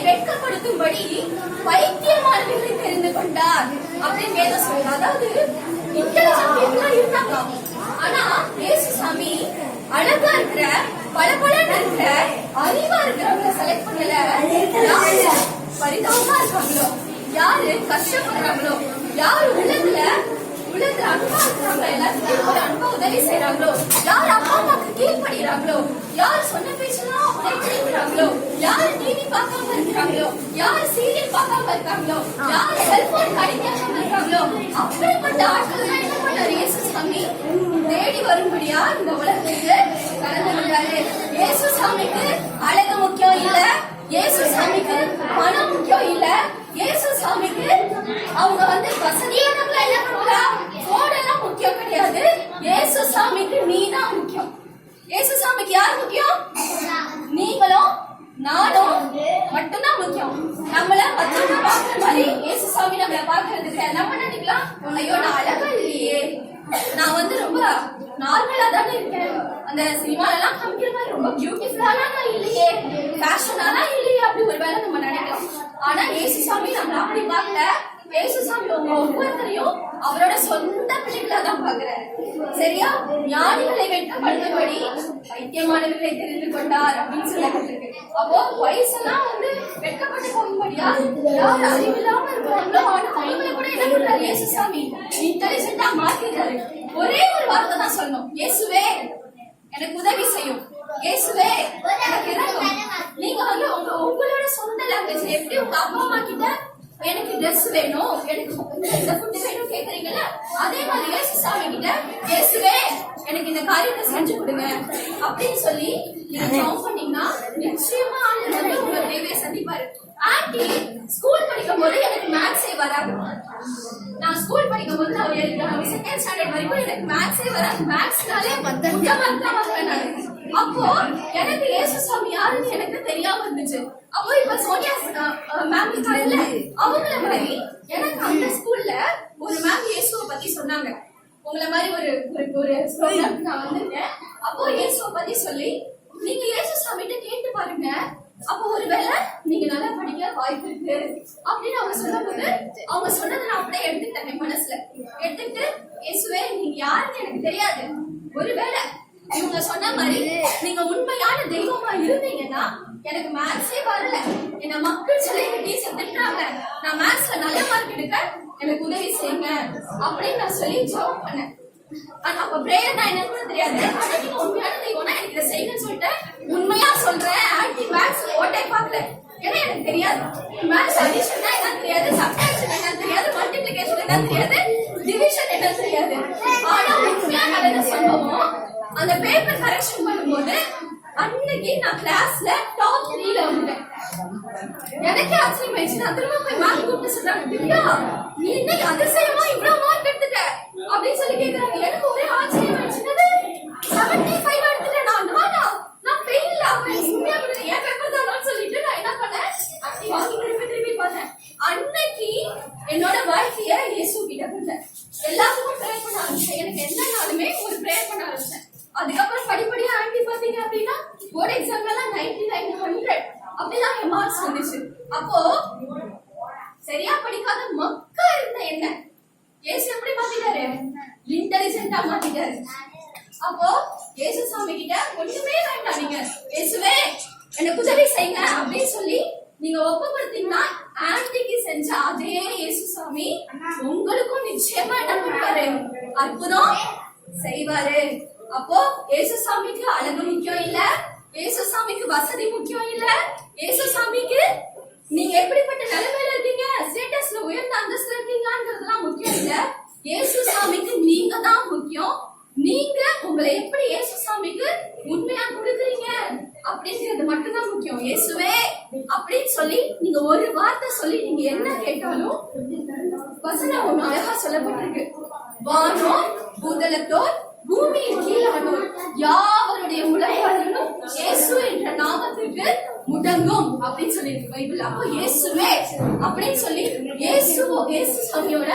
வெட்கப்படுத்தும்படி பைத்தியமானவர்களை தெரிந்து கொண்டார் அப்படின்னு வேதம் சொல்றாரு. அதாவது இன்டெலிஜென்ட் பீப்புளா இருந்தாங்க. ஆனா இயேசுசாமி அழகா இருக்கிற பளபளன்னு இருக்கிற அறிவா இருக்கிறவங்களை செலக்ட் பண்ணல. யாரு பரிதாபமா இருக்காங்களோ, யாரு கஷ்டப்படுறாங்களோ, யாரு உள்ளத்துல அன்பா இருக்கிறாங்களோ, எல்லாத்துக்கும் ஒரு அன்பா உதவி செய்யறாங்களோ, யார் அப்பா அம்மாக்கு கீழ்படுகிறாங்களோ, யார் சொன்ன பேச்செல்லாம் கேட்கிறாங்களோ, யார் டிவி பார்க்காம இருக்கிறாங்களோ, யார் சீரியல் பார்க்காம இருக்காங்களோ, யார் செல்போன் அடிக்காம இருக்காங்களோ, அப்படிப்பட்ட ஆட்கள் தான் என்ன பண்ணாரு இயேசுசாமி தேடி வரும்படியா இந்த உலகத்துக்கு கடந்து வந்தாரு. இயேசுசாமிக்கு அழகு முக்கியம் இல்ல, இயேசுசாமிக்கு பணம் முக்கியம் இல்ல, இயேசுசாமிக்கு அவங்க வசதியானவங்கள என்ன பண்ணலாம் போனெல்லாம் முக்கியம் கிடையாது. இயேசுசாமிக்கு நீதான் முக்கியம். இயேசுசாமிக்கு யார் முக்கியம்? நீங்களும் நானும் மட்டும்தான் முக்கியம். நம்மள மத்தவங்க பாக்குற மாதிரி இயேசுசாமி நம்மள பாக்குறதுக்கு நம்ம நினைக்கலாம், ஐயோ நான் அழகா இல்லையே, நான் ரொம்ப நார்மலா தானே இருக்கேன், அந்த சினிமால எல்லாம் காமிக்கிற மாதிரி ரொம்ப பியூட்டிஃபுல்லா இல்லையே, ஃபேஷனானா இல்லையே அப்படி ஒருவேளை நம்ம நினைக்கலாம். ஆனா இயேசுசாமி நம்மள அப்படி பார்க்கல. இயேசுசாமி உங்க ஒவ்வொருத்தரையும் அவரோட சொந்த பிள்ளைகளா தான் பாக்குறாரு. சரியா? ஞானிகளை வெட்கப்படுத்தும்படி பைத்தியமானவர்களை தெரிந்து கொண்டார் அப்படின்னு சொல்லப்பட்டிருக்கு. அப்போ வயசெல்லாம் வெட்கப்பட்டு போகும்படியா யார் அறிவில்லாம இருக்கிறாங்களோ அவங்களை கூட என்ன பண்றாரு இயேசுசாமி இன்டெலிஜென்ட்டா மாத்திட்டாரு. ஒரே ஒரு வார்த்தை தான் சொல்லணும், இயேசுவே எனக்கு உதவி செய்யும், இயேசுவே எனக்கு இறங்கும். நீங்க உங்களோட சொந்த லாங்குவேஜ் எப்படி உங்க அப்பா அம்மா கிட்ட எனக்கு ட்ரெஸ் வேணும், எனக்கு இந்த ஃபுட் வேணும் கேக்குறீங்கல்ல, அதே மாதிரி இயேசுசாமி கிட்ட இயேசுவே எனக்கு இந்த காரியத்தை செஞ்சு கொடுங்க அப்படின்னு சொல்லி நீங்க ஜெபம் பண்ணீங்கன்னா நிச்சயமா ஆண்டவர் உங்க தேவையை சந்திப்பாரு. ஆண்டி ஸ்கூல் படிக்கும் போது எனக்கு மேத்ஸே வராது. நான் ஸ்கூல் படிக்கும் போது நான் செகண்ட் ஸ்டாண்டர்ட் வரைக்கும் எனக்கு மேத்ஸே வராது. மேத்ஸ்னாலே அப்போ எனக்கு இயேசுசாமி யாருன்னு எனக்கு தெரியாம இருந்துச்சு. அப்போ இப்ப சோனியா மேம் இருக்காங்கல்ல, அவங்கள மாதிரி எனக்கு அந்த ஸ்கூல்ல ஒரு மேம் இயேசுவை பத்தி சொன்னாங்க. உங்களை மாதிரி ஒரு ப்ரோக்ராம் நான் வந்திருக்கேன். அப்போ இயேசுவை பத்தி சொல்லி நீங்க இயேசுசாமிட்ட கேட்டு பாருங்க, அப்போ ஒருவேளை நீங்க நல்லா படிக்க வாய்ப்பு இருக்கு அப்படின்னு அவங்க சொல்லும்போது அவங்க சொன்னதை நான் அப்படியே எடுத்துக்கிட்டேன். என் மனசுல எடுத்துக்கிட்டு இயேசுவே நீங்க யாருன்னு எனக்கு தெரியாது, ஒருவேளை இவங்க சொன்ன மாதிரி நீங்க உண்மையான தெய்வமா இருந்தீங்கன்னா எனக்கு மேத்ஸே வரல, என்ன மக்கள் சொல்லி டீச்சர் திட்டுறாங்க, நான் மேத்ஸ்ல நல்ல மார்க் எடுக்க எனக்கு உதவி செய்யுங்க அப்படின்னு நான் சொல்லி ஜெபம் பண்ணேன். அப்ப பிரேயர் நான் என்ன கூட தெரியாது. ஆனா நீங்க உண்மையான தெய்வம்னா எனக்கு இதை செய்யுங்கன்னு சொல்லிட்டு உண்மையா சொல்றேன். ஆன்டி மேத்ஸ் ஓட்டை பார்க்கல, ஏன்னா எனக்கு தெரியாது. மேத்ஸ் அடிஷன் என்ன தெரியாது, சப்ட்ராக்ஷன் என்ன தெரியாது, மல்டிப்ளிகேஷன் என்ன தெரியாது, டிவிஷன் என்ன தெரியாது. ஆனா உண்மையா நடந்த சம்பவம் அந்த பேப்பர் கரெக்ஷன் பண்ணும்போது அன்னைக்கு நான் கிளாஸ்ல டாப் 3ல வந்துட்டேன். எனக்கு ஆச்சரியமாயிடுச்சு. நான் திரும்ப போய் மேம் கூப்பிட்டு சொல்றாங்க, திவ்யா நீ இன்னைக்கு அதிசயமா இவ்வளவு மார்க் எடுத்துட்ட அப்படின்னு சொல்லி கேக்குறாங்க. எனக்கு ஒரே ஆச்சரியமாயிடுச்சு. 75 எடுத்துட்டேன் நான் ஃபெயில் ஆவேன், உண்மையா என் பேப்பர் தான் சொல்லிட்டு நான் என்ன பண்ணேன், அப்படி வாங்கி திருப்பி பார்த்தேன். அன்னைக்கு என்னோட வாழ்க்கைய இயேசு கிட்ட கொடுத்தேன். எல்லாத்துக்கும் ப்ரேயர் பண்ண ஆரம்பிச்சேன். எனக்கு என்னன்னாலுமே ஒரு ப்ரேயர் பண்ண ஆரம்பிச்சேன். அதுக்கப்புறம் படிப்படியா ஆண்டி பாத்தீங்க அப்படின்னா போர்டு எக்ஸாம்ல 99 100 அப்படிதான் என் மார்க்ஸ் வந்துச்சு. அப்போ சரியா படிக்காத மக்கா இருந்த என்ன இயேசு எப்படி மாத்திட்டாரு, இன்டெலிஜென்ட்டா மாத்திட்டாரு. அப்போ இயேசுசாமி கிட்ட ஒண்ணுமே வேண்டாம், நீங்க இயேசுவே எனக்கு உதவி செய்யுங்க அப்படின்னு சொல்லி நீங்க ஒப்புப்படுத்தீங்கன்னா ஆன்டிக்கு செஞ்ச அதே இயேசுசாமி உங்களுக்கும் நிச்சயமா என்ன பண்ணுவாரு, அற்புதம் செய்வாரு. அப்போ இயேசுசாமிக்கு அழகு முக்கியம் இல்ல, இயேசுசாமிக்கு வசதி முக்கியம் இல்ல, இயேசுசாமிக்கு நீங்க எப்படிப்பட்ட நிலைமையில இருக்கீங்க, ஸ்டேட்டஸ்ல உயர்ந்த அந்தஸ்துல இருக்கீங்கன்றதெல்லாம் முக்கியம் இல்ல. இயேசுசாமிக்கு நீங்க தான் முக்கியம். நீங்க உங்களை எப்படி இயேசுசாமிக்கு உண்மையா கொடுக்குறீங்க அப்படிங்கிறது மட்டும்தான் முக்கியம். இயேசுவே அப்படின்னு சொல்லி நீங்க ஒரு வார்த்தை சொல்லி நீங்க என்ன கேட்டாலும் வசனம் ஒண்ணு அழகா சொல்லப்பட்டிருக்கு, வானம் பூதலத்தோர் பூமியின் கீழானோர் யாவருடைய முழங்கால்களும் இயேசு என்ற நாமத்திற்கு முடங்கும் அப்படின்னு சொல்லியிருக்கு பைபிள். அப்போ இயேசுவே அப்படின்னு சொல்லி இயேசுசாமியோட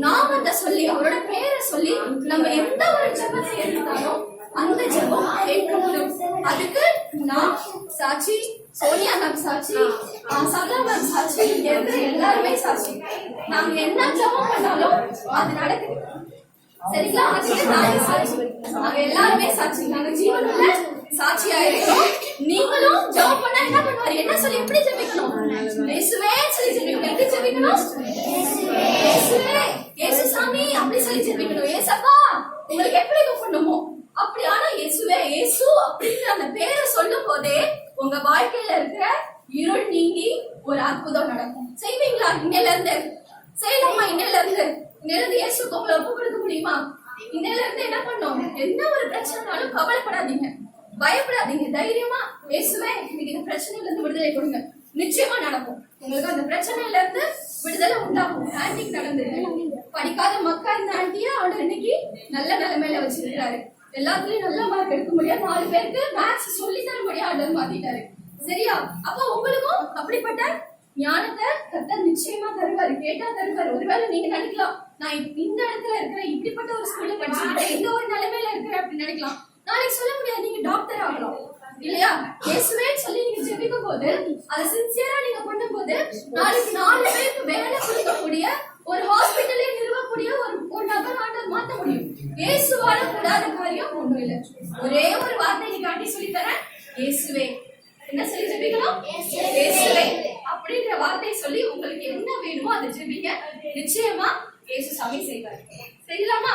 நாமத்தை சொல்லி அவரோட பேரை சொல்லி நம்ம எந்த ஒரு ஜெபத்தை எடுத்தாலும் அந்த ஜெபம் கேட்கப்படும். அதுக்கு நான் சாட்சி, சோனியா மேம் சாட்சி, சதா மேம் சாட்சி, இங்க இருக்கிற எல்லாருமே சாட்சி. நாங்க என்ன ஜெபம் பண்ணாலும் அது நடக்குது. சரிங்களா? அதுக்கு நாங்க சாட்சி, நாங்க எல்லாருமே சாட்சி. நாங்க ஜீவனுள்ள சாட்சியா இருக்கோம். நீங்களும் ஜெபம் பண்ணா என்ன பண்ணுவாரு? என்ன சொல்லி எப்படி ஜெபிக்கணும்? இயேசுவே சொல்லி ஜெபிக்கணும். எப்படி ஜெபிக்கணும்? இயேசுவே, இயேசு சாமி அப்படி சொல்லி ஜெபிக்கணும். ஏசப்பா உங்களுக்கு எப்படி கூப்பிடணுமோ அப்படி. ஆனா இயேசுவே, இயேசு அப்படிங்கிற அந்த பேரை சொல்லும் போதே உங்க வாழ்க்கையில இருக்கிற இருள் நீங்கி ஒரு அற்புதம் நடக்கும். செய்வீங்களா? இன்னையில இருந்து செய்யலாமா? இன்னையில இருந்து இயேசுக்கு உங்களை ஒப்பு கொடுக்க முடியுமா? இன்னையில இருந்து என்ன பண்ணும்? என்ன ஒரு பிரச்சனைனாலும் கவலைப்படாதீங்க, பயப்படாதீங்க. தைரியமா இயேசுவே இன்னைக்கு இந்த பிரச்சனையில இருந்து விடுதலை கொடுங்க. நிச்சயமா நடக்கும். உங்களுக்கு அந்த பிரச்சனையில இருந்து விடுதலை உண்டாகும். ஆன்டிக்கு நடந்தது. படிக்காத மக்கா இருந்த ஆண்டியா அவளை இன்னைக்கு நல்ல நிலைமையில வச்சிருக்காரு. எல்லாத்துலயும் நல்ல மார்க் எடுக்க முடியாது. 4 பேருக்கு மேத்ஸ் சொல்லி தர முடியாது. ஆர்டர் மாத்திட்டாரு. சரியா? அப்ப உங்களுக்கும் அப்படிப்பட்ட ஞானத்தை கர்த்தர் நிச்சயமா தருவாரு. கேட்டா தருவாரு. ஒருவேளை நீங்க நினைக்கலாம், நான் இந்த இடத்துல இருக்கிறேன், இப்படிப்பட்ட ஒரு ஸ்கூல்ல படிச்சுக்கிட்டேன், இந்த ஒரு நிலைமையில இருக்கிறேன் அப்படின்னு நினைக்கலாம். நாளைக்கு சொல்ல முடியாது, நீங்க டாக்டர் ஆகலாம் இல்லையா? இயேசுவே சொல்லி நீங்க ஜெபிக்கும் போது, அதை சின்சியரா நீங்க பண்ணும்போது, நாளைக்கு 4 பேருக்கு வேலை கொடுக்கக்கூடிய ஒரு ஹாஸ்பிட்டலே நிறுவக்கூடிய ஒரு நபர் ஆண்டவர் மாற்ற முடியும். இயேசுவால கூடாத காரியம் ஒண்ணும் இல்லை. ஒரே ஒரு வார்த்தை நீ காட்டி சொல்லி தரேன். இயேசுவே. என்ன சொல்லி ஜெபிக்கணும்? இயேசுவே அப்படின்ற வார்த்தையை சொல்லி உங்களுக்கு என்ன வேணுமோ அதை ஜெபிங்க. நிச்சயமா இயேசு சாமி செய்வார். செய்யலாமா?